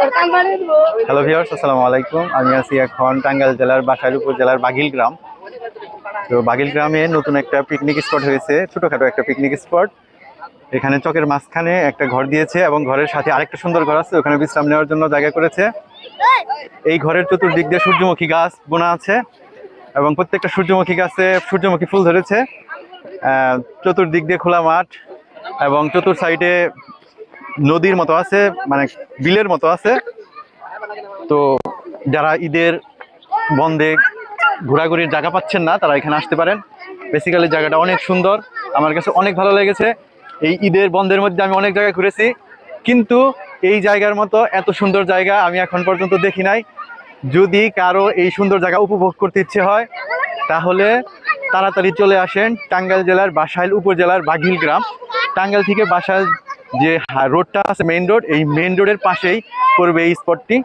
Hello viewers, আসসালামু আলাইকুম। আমি আছি এখন টাঙ্গাইল জেলার বাসাইল উপজেলার বাঘিল গ্রাম। তো বাঘিল গ্রামে নতুন একটা পিকনিক স্পট হয়েছে, ছোটখাটো একটা পিকনিক স্পট। এখানে চকের মাঝখানে একটা ঘর দিয়েছে এবং ঘরের সাথে আরেকটা সুন্দর ঘর আছে, ওখানে বিশ্রাম নেওয়ার জন্য জায়গা করেছে। এই ঘরের চতুর্দিক দিয়ে সূর্যমুখী গাছ বোনা আছে এবং প্রত্যেকটা সূর্যমুখী গাছে সূর্যমুখী ফুল ধরেছে। চতুর্দিক দিয়ে খোলা মাঠ এবং চতুর সাইডে নদীর মতো আছে, মানে বিলের মতো আছে। তো যারা ঈদের বন্ধে ঘোরাঘুরির জায়গা পাচ্ছেন না, তারা এখানে আসতে পারেন। বেসিক্যালি জায়গাটা অনেক সুন্দর, আমার কাছে অনেক ভালো লেগেছে। এই ঈদের বন্ধের মধ্যে আমি অনেক জায়গায় ঘুরেছি, কিন্তু এই জায়গার মতো এত সুন্দর জায়গা আমি এখন পর্যন্ত দেখি নাই। যদি কারো এই সুন্দর জায়গা উপভোগ করতে ইচ্ছে হয়, তাহলে তাড়াতাড়ি চলে আসেন টাঙ্গাইল জেলার বাসাইল উপজেলার বাঘিল গ্রাম। টাঙ্গাইল থেকে বাসাইল যে রোডটা আছে, মেইন রোড, এই মেইন রোডের পাশেই পড়বে এই স্পটটি।